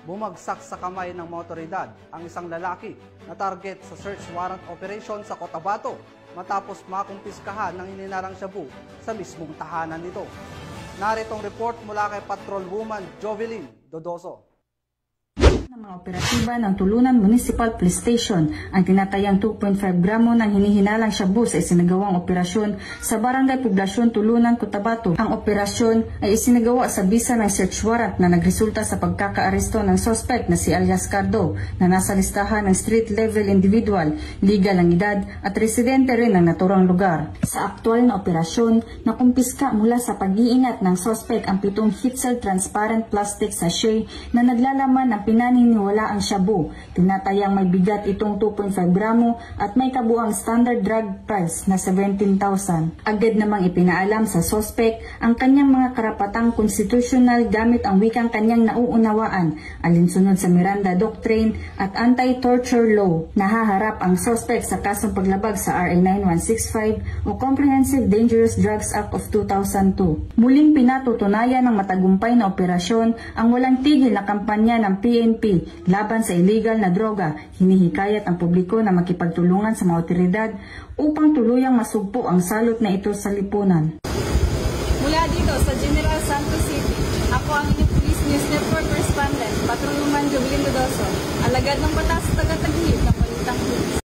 bumagsak sa kamay ng mga otoridad ang isang lalaki na target sa search warrant operation sa Cotabato matapos makumpiskahan ng hininarang shabu sa mismong tahanan nito. Naritong report mula kay Patrolwoman Jovelyn Dodoso. Ng mga operatiba ng Tulunan Municipal Police Station ang tinatayang 2.5 gramo ng hinihinalang shabu sa isinagawang operasyon sa Barangay Poblasyon Tulunan, Cotabato. Ang operasyon ay isinagawa sa bisa ng search warrant na nagresulta sa pagkakaaresto ng suspect na si alias Cardo na nasa listahan ng street level individual, legal ang edad at residente rin ng naturang lugar. Sa aktual na operasyon, nakumpiska mula sa pag-iingat ng suspect ang 7 Hitzel transparent plastic sachet na naglalaman ng pinaniniwala ang shabu. Tinatayang may bigat itong 2.5 gramo at may kabuang standard drug price na 17,000. Agad namang ipinaalam sa suspect ang kanyang mga karapatang konstitusyonal gamit ang wikang kanyang nauunawaan, alinsunod sa Miranda Doctrine at Anti-Torture Law. Nahaharap ang suspect sa kasong paglabag sa RA 9165 o Comprehensive Dangerous Drugs Act of 2002. Muling pinatutunayan ng matagumpay na operasyon ang walang tigil na kampanya ng PNP laban sa illegal na droga. Hinihikayat ang publiko na makipagtulungan sa mga otoridad upang tuluyang masugpo ang salot na ito sa lipunan. Mula dito sa General Santos City, ako ang inyong Police News Network Correspondent, Patrolwoman Jovelyn Dodoso, alagad ng batas, taga-tagilid ng Balitang Police.